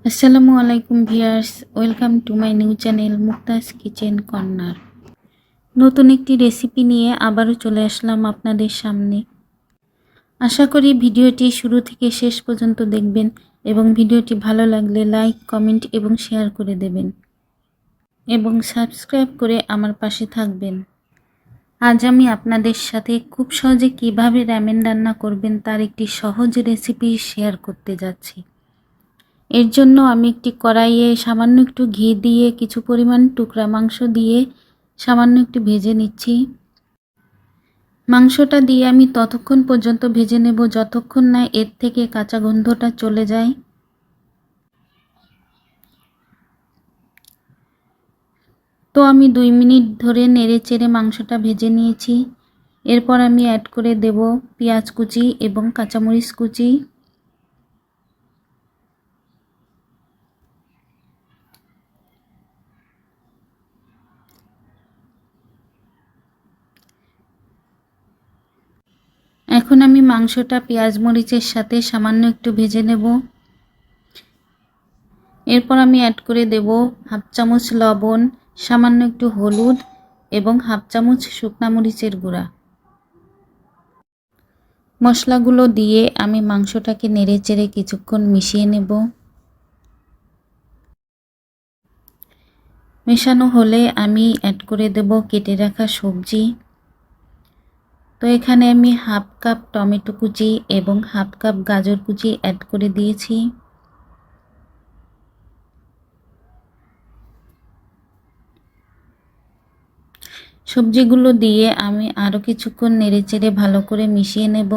আসসালামু আলাইকুম viewers, welcome to my new channel Muktaj kitchen corner. নতুন একটি রেসিপি নিয়ে আবারও চলে আসলাম আপনাদের সামনে। আশা করি ভিডিওটি শুরু থেকে শেষ পর্যন্ত দেখবেন এবং ভিডিওটি ভালো লাগলে লাইক, কমেন্ট এবং শেয়ার করে দেবেন এবং সাবস্ক্রাইব করে আমার পাশে থাকবেন। আজ আমি আপনাদের সাথে খুব সহজে কিভাবে রামেন রান্না করবেন তার একটি সহজ রেসিপি শেয়ার করতে যাচ্ছি। এর জন্য আমি একটি কড়াইয়ে সামান্য একটু ঘি দিয়ে কিছু পরিমাণ টুকরা মাংস দিয়ে সামান্য একটু ভেজে নিচ্ছি। মাংসটা দিয়ে আমি ততক্ষণ পর্যন্ত ভেজে নেব যতক্ষণ না এর থেকে কাঁচা গন্ধটা চলে যায়। তো আমি 2 মিনিট ধরে নেড়ে চেড়ে মাংসটা ভেজে নিয়েছি। এরপর আমি অ্যাড করে দেব পেঁয়াজ কুচি এবং কাঁচামরিচ কুচি। এখন আমি মাংসটা পেঁয়াজ মরিচের সাথে সামান্য একটু ভেজে নেব। এরপর আমি অ্যাড করে দেব হাফ চামচ লবণ, সামান্য একটু হলুদ এবং হাফ চামচ শুকনা মরিচের গুঁড়া। মশলাগুলো দিয়ে আমি মাংসটাকে নেড়েচেড়ে কিছুক্ষণ মিশিয়ে নেব। মেশানো হলে আমি অ্যাড করে দেব কেটে রাখা সবজি। তো এখানে আমি হাফ কাপ টমেটো কুচি এবং হাফ কাপ গাজর কুচি অ্যাড করে দিয়েছি। সবজিগুলো দিয়ে আমি আরও কিছুক্ষণ নেড়েচেড়ে ভালো করে মিশিয়ে নেব।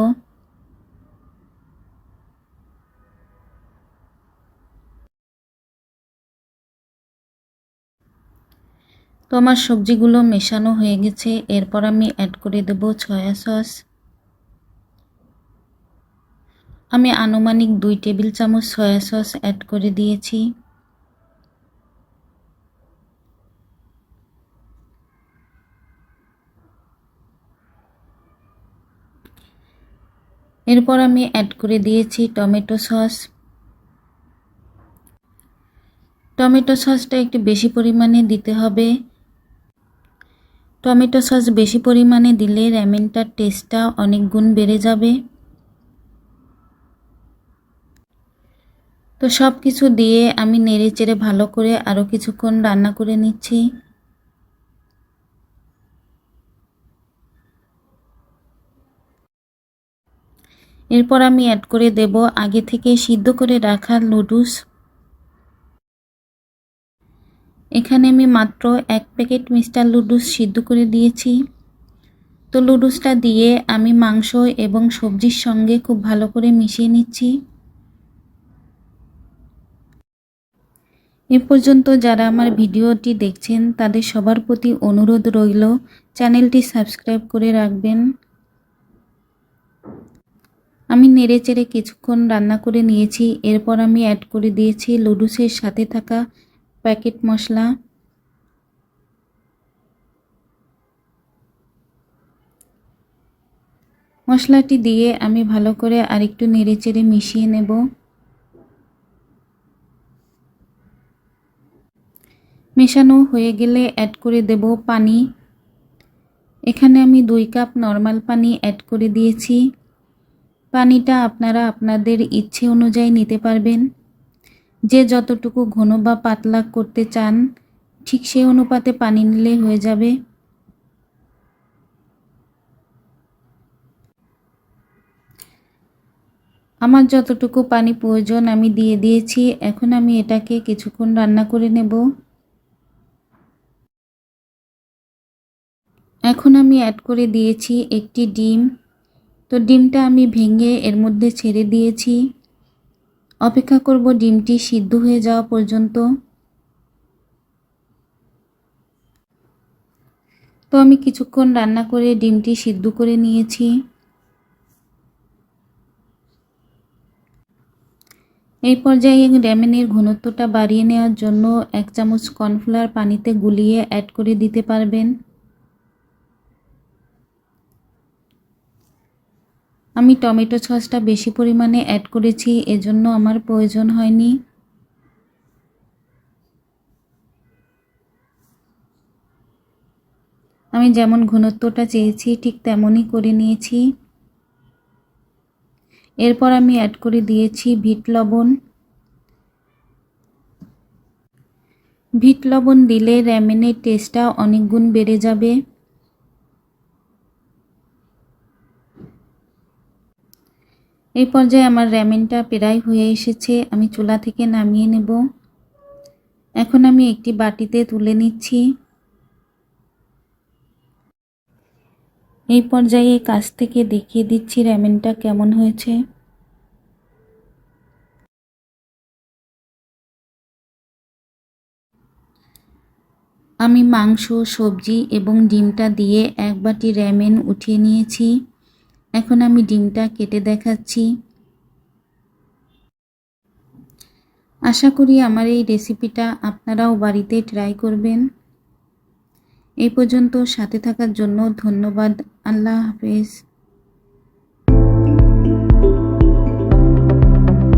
তো আমার সবজিগুলো মেশানো হয়ে গেছে। এরপর আমি অ্যাড করে দেব সয়া সস। আমি আনুমানিক 2 টেবিল চামচ সয়া সস অ্যাড করে দিয়েছি। এরপর আমি অ্যাড করে দিয়েছি টমেটো সস। টমেটো সসটা একটু বেশি পরিমাণে দিতে হবে। টমেটো সস বেশি পরিমাণে দিলে রামেনটার টেস্টটা অনেক গুণ বেড়ে যাবে। তো সব কিছু দিয়ে আমি নেড়েচেড়ে ভালো করে আরও কিছুক্ষণ রান্না করে নিচ্ছি। এরপর আমি অ্যাড করে দেব আগে থেকে সিদ্ধ করে রাখা নুডলস। এখানে আমি মাত্র 1 প্যাকেট মিস্টার নুডলস সিদ্ধ করে দিয়েছি। তো নুডলসটা দিয়ে আমি মাংস এবং সবজির সঙ্গে খুব ভালো করে মিশিয়ে নিচ্ছি। এ পর্যন্ত যারা আমার ভিডিওটি দেখছেন তাদের সবার প্রতি অনুরোধ রইল চ্যানেলটি সাবস্ক্রাইব করে রাখবেন। আমি নেড়েচেড়ে কিছুক্ষণ রান্না করে নিয়েছি। এরপর আমি অ্যাড করে দিয়েছি নুডলসের সাথে থাকা প্যাকেট মশলা। মশলাটি দিয়ে আমি ভালো করে আরেকটু নেড়েচেড়ে মিশিয়ে নেব। মেশানো হয়ে গেলে অ্যাড করে দেব পানি। এখানে আমি 2 কাপ নর্মাল পানি অ্যাড করে দিয়েছি। পানিটা আপনারা আপনাদের ইচ্ছে অনুযায়ী নিতে পারবেন। যে যতটুকু ঘন বা পাতলা করতে চান ঠিক সেই অনুপাতে পানি নিলে হয়ে যাবে। আমার যতটুকু পানি প্রয়োজন আমি দিয়ে দিয়েছি। এখন আমি এটাকে কিছুক্ষণ রান্না করে নেব। এখন আমি অ্যাড করে দিয়েছি একটি ডিম। তো ডিমটা আমি ভেঙে এর মধ্যে ছেড়ে দিয়েছি। অপেক্ষা করব ডিমটি সিদ্ধ হয়ে যাওয়া পর্যন্ত। তো আমি কিছুক্ষণ রান্না করে ডিমটি সিদ্ধ করে নিয়েছি। এই পর্যায়ে রামেনের ঘনত্বটা বাড়িয়ে নেওয়ার জন্য 1 চামচ কর্নফ্লাওয়ার পানিতে গুলিয়ে অ্যাড করে দিতে পারবেন। আমি টমেটো সসটা বেশি পরিমাণে অ্যাড করেছি, এজন্য আমার প্রয়োজন হয়নি। আমি যেমন ঘনত্বটা চেয়েছি ঠিক তেমনই করে নিয়েছি। এরপর আমি অ্যাড করে দিয়েছি বিট লবণ। বিট লবণ দিলে র্যামেনের টেস্টটা অনেক গুণ বেড়ে যাবে। এই পর্যায়ে আমার র্যামেনটা প্রায় হয়ে এসেছে, আমি চুলা থেকে নামিয়ে নেব। এখন আমি একটি বাটিতে তুলে নিচ্ছি। এই পর্যায়ে কাছ থেকে দেখিয়ে দিচ্ছি র্যামেনটা কেমন হয়েছে। আমি মাংস, সবজি এবং ডিমটা দিয়ে এক বাটি র্যামেন উঠিয়ে নিয়েছি। এখন আমি ডিমটা কেটে দেখাচ্ছি। আশা করি আমার এই রেসিপিটা আপনারাও বাড়িতে ট্রাই করবেন। এই পর্যন্ত সাথে থাকার জন্য ধন্যবাদ। আল্লাহ হাফেজ।